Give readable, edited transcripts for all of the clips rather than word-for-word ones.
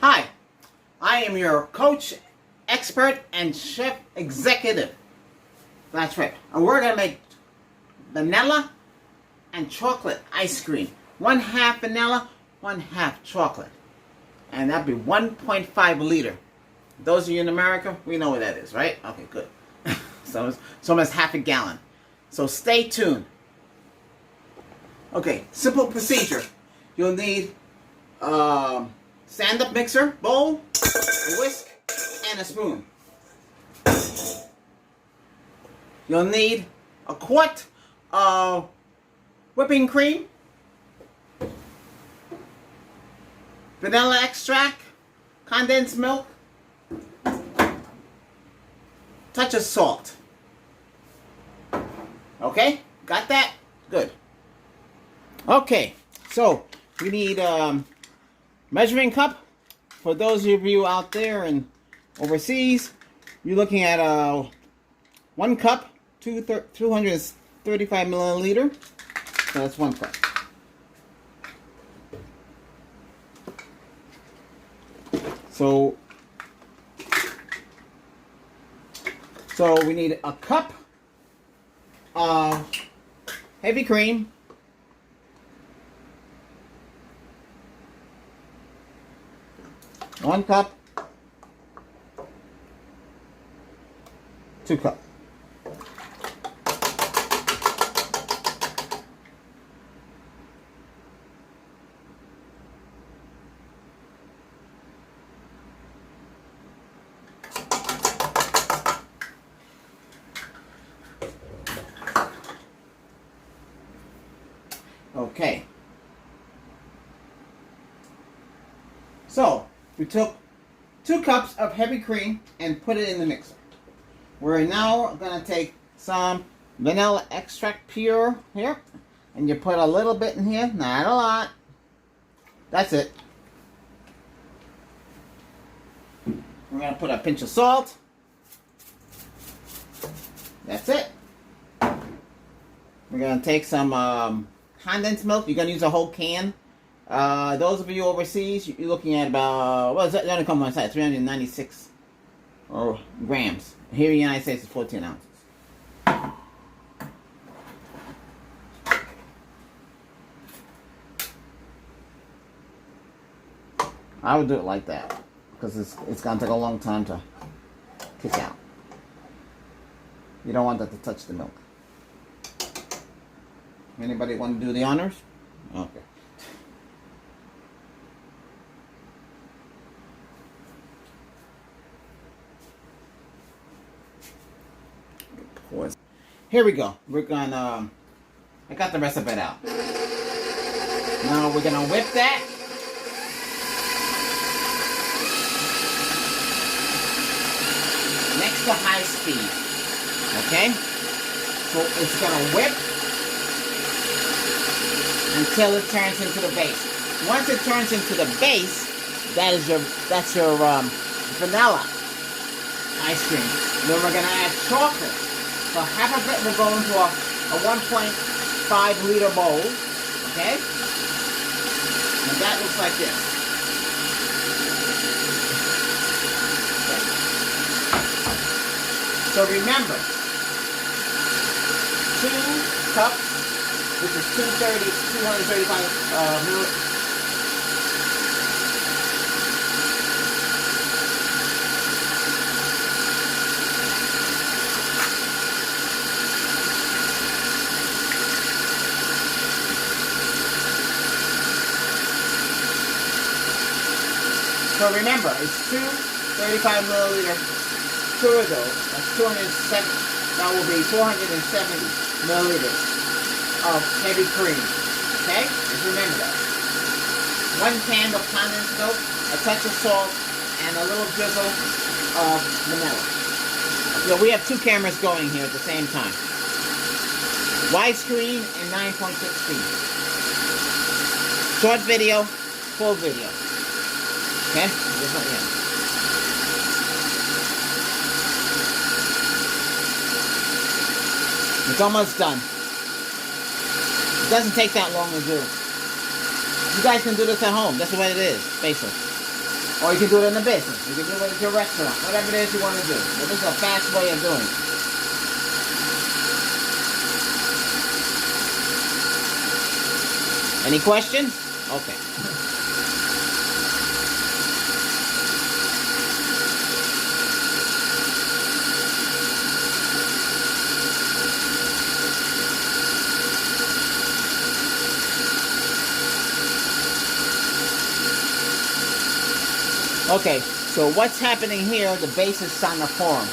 Hi, I am your coach, expert, and chef executive. That's right. And we're going to make vanilla and chocolate ice cream. 1/2 vanilla, 1/2 chocolate. And that'd be 1.5 liter. Those of you in America, we know what that is, right? Okay, good. So it's almost 1/2 gallon. So stay tuned. Okay, simple procedure. You'll need stand-up mixer, bowl, a whisk, and a spoon. You'll need a quart of whipping cream, vanilla extract, condensed milk, touch of salt. Okay, got that? Good. Okay, so we need measuring cup. For those of you out there and overseas, you're looking at 1 cup, 235 milliliter. So that's 1 cup. So we need a cup of heavy cream, one cup, 2 cups. Okay. So we took 2 cups of heavy cream and put it in the mixer. We're now going to take some vanilla extract pure here, and you put a little bit in here, not a lot. That's it. We're going to put a pinch of salt. That's it. We're going to take some condensed milk. You're going to use a whole can. Those of you overseas, you're looking at about, what is that? It's going to come on site, 396 grams. Here in the United States, it's 14 ounces. I would do it like that, because it's going to take a long time to kick out. You don't want that to touch the milk. Anybody want to do the honors? Okay. Here we go. We're gonna, I got the rest of it out. Now we're gonna whip that. Next to high speed. Okay? So it's gonna whip until it turns into the base. Once it turns into the base, that's your vanilla ice cream. Then we're gonna add chocolate. So half of it will go into a 1.5 liter bowl, okay? And that looks like this. Okay. So remember, 2 cups, which is 235 milliliters. So remember, it's 235 milliliter, 2 of those, that's 270, that will be 470 milliliters of heavy cream, okay? Just remember that. 1 can of condensed milk, a touch of salt, and a little drizzle of vanilla. So we have 2 cameras going here at the same time. Widescreen and 9.6 speed. Short video, full video. Okay? Just let me know. It's almost done. It doesn't take that long to do. You guys can do this at home. That's the way it is, basically. Or you can do it in the business. You can do it at your restaurant. Whatever it is you want to do. But this is a fast way of doing it. Any questions? Okay. Okay, so what's happening here, the base is starting to form.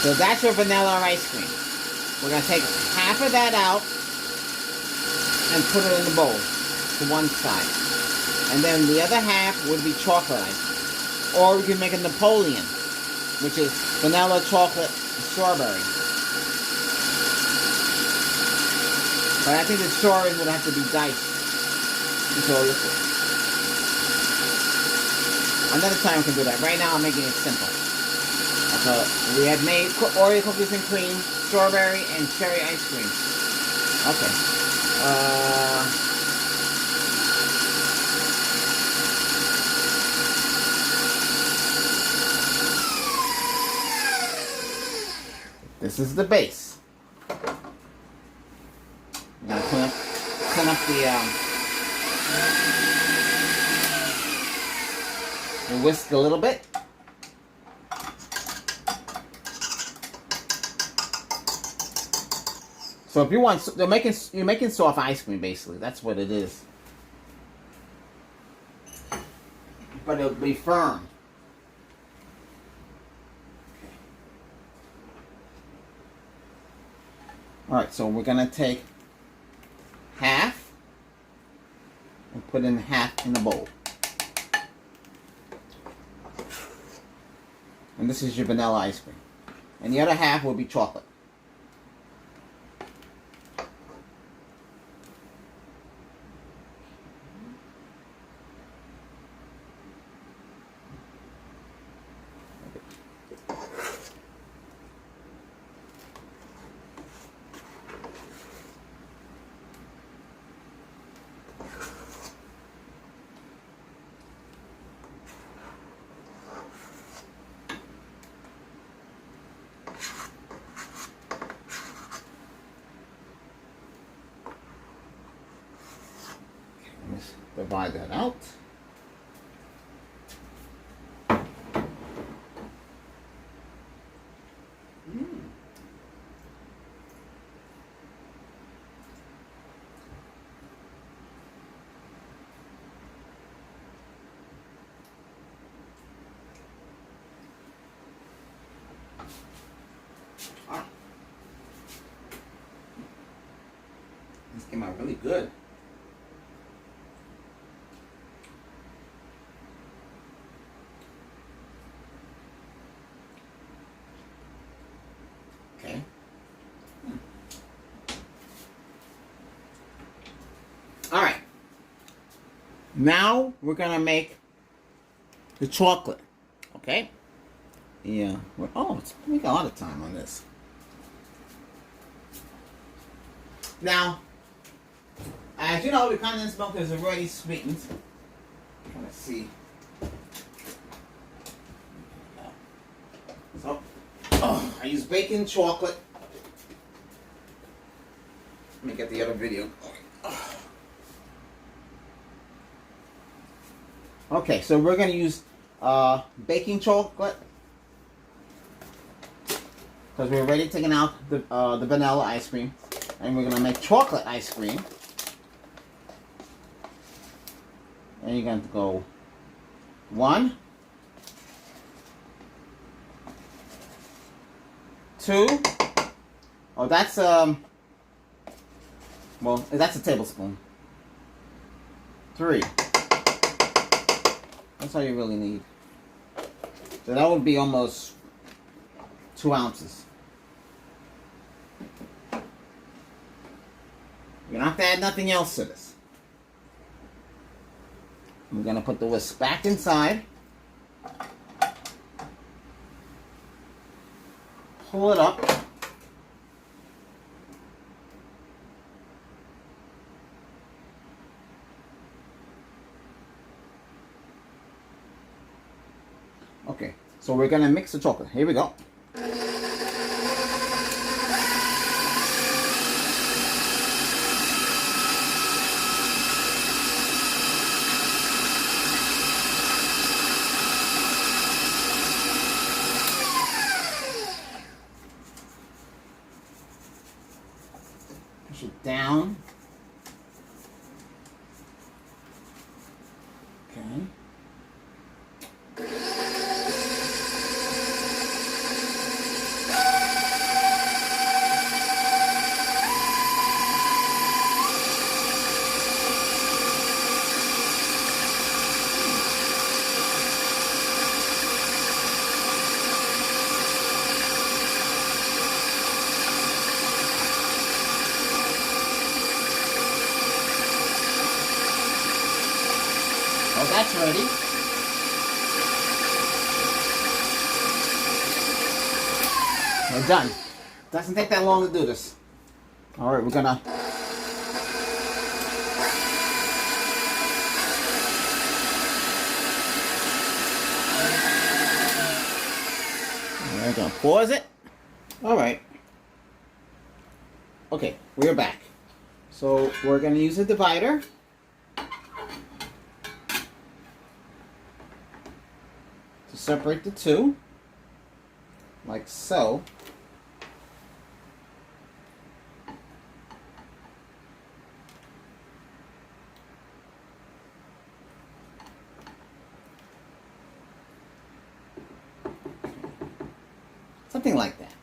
So that's your vanilla ice cream. We're going to take half of that out and put it in the bowl to one side. And then the other half would be chocolate ice. Or we can make a Napoleon, which is vanilla, chocolate, and strawberry. But I think the strawberries would have to be diced into a liquid. Another time we can do that. Right now I'm making it simple. So we had made Oreo cookies and cream, strawberry, and cherry ice cream. Okay. This is the base. I'm gonna clean up the whisk a little bit. So if you want, you're making soft ice cream basically. That's what it is. But it'll be firm. All right, so we're gonna take half and put in half in the bowl. And this is your vanilla ice cream. And the other half will be chocolate. Let's divide that out. This came out really good. Okay. All right. Now we're gonna make the chocolate. Okay. Yeah. We got a lot of time on this. Now, as you know, the condensed milk is already sweetened. Let's see. So, I use baking chocolate. Let me get the other video going. Okay, so we're going to use baking chocolate because we're already taking out the vanilla ice cream, and we're going to make chocolate ice cream. And you're going to go 1, 2. Oh, that's well, that's a tablespoon. 3. That's all you really need. So that would be almost 2 ounces. You don't have to add nothing else to this. I'm going to put the whisk back inside. Pull it up. Okay, so we're gonna mix the chocolate. Here we go. Push it down. Okay. Oh, that's ready. We're done. Doesn't take that long to do this. All right, we're gonna. We're gonna pause it. All right. Okay, we're back. So we're gonna use a divider. To separate the two, like so. Something like that.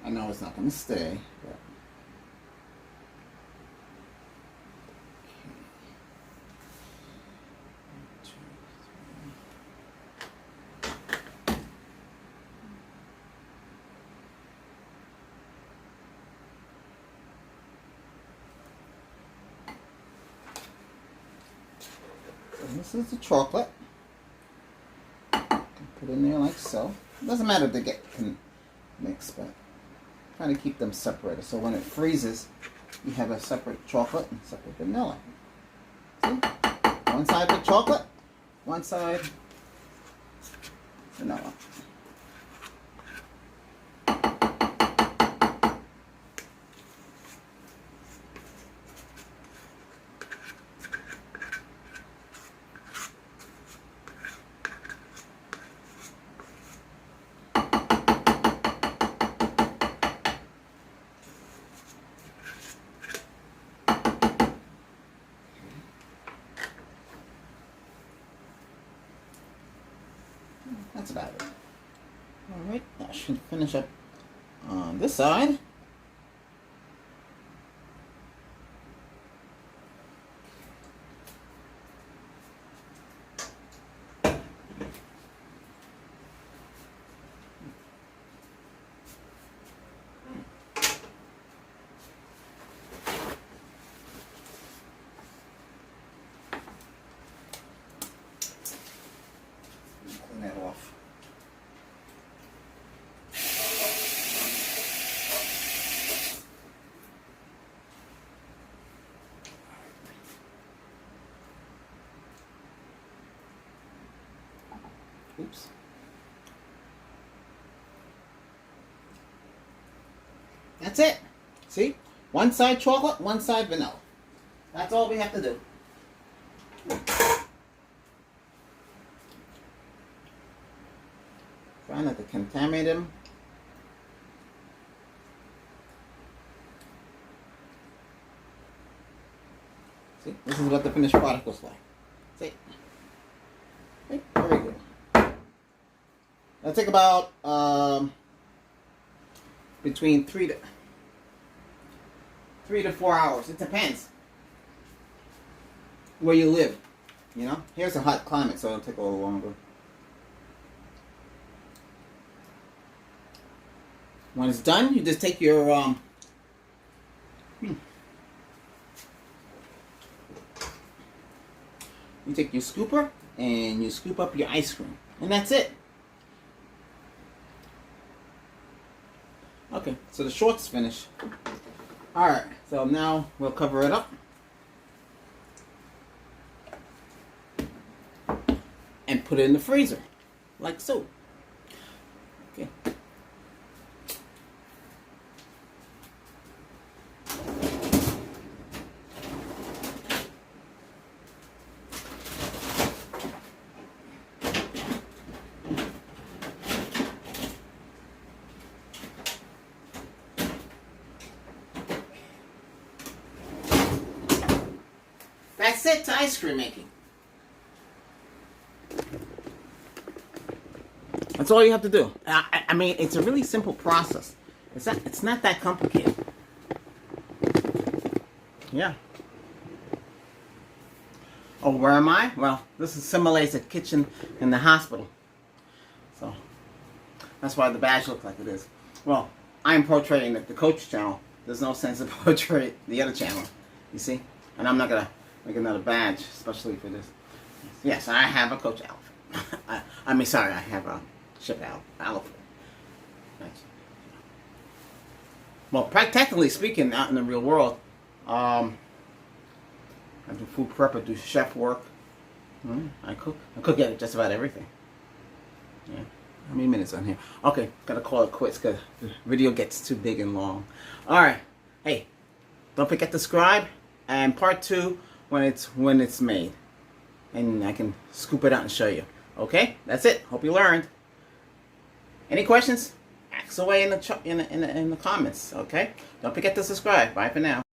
I know it's not going to stay, but and this is the chocolate. Put in there like so. It doesn't matter if they get mixed, but trying to keep them separated. So when it freezes, you have a separate chocolate and separate vanilla. See? One side with chocolate, one side vanilla. That's about it. Alright, that should finish up on this side. Clean that off. Oops. That's it. See? One side chocolate, one side vanilla. That's all we have to do. Try not to contaminate them. See? This is what the finished product looks like. See? Okay, very good. That'll take about between 3 to 4 hours. It depends where you live. You know, here's a hot climate, so it'll take a little longer. When it's done, you just take your you take your scooper and you scoop up your ice cream. And that's it. Okay, so the short's finished. Alright, so now we'll cover it up. And put it in the freezer, like so. Okay. That's it to ice cream making. That's all you have to do. I mean, it's a really simple process. It's not that complicated. Yeah. Oh, where am I? Well, this simulates a kitchen in the hospital. So, that's why the badge looks like it is. Well, I am portraying the coach channel. There's no sense to portray the other channel. You see? And I'm not going to make another badge, especially for this. Yes, I have a coach outfit. I mean, sorry, I have a ship outfit. Well, practically speaking, out in the real world, I do food prep, I do chef work. I cook at just about everything. Yeah. How many minutes on here? Okay, gotta call it quits because the video gets too big and long. Alright. Hey, don't forget to subscribe, and part 2 when it's made. And I can scoop it out and show you. Okay? That's it. Hope you learned. Any questions? Ask away in the comments. Okay? Don't forget to subscribe. Bye for now.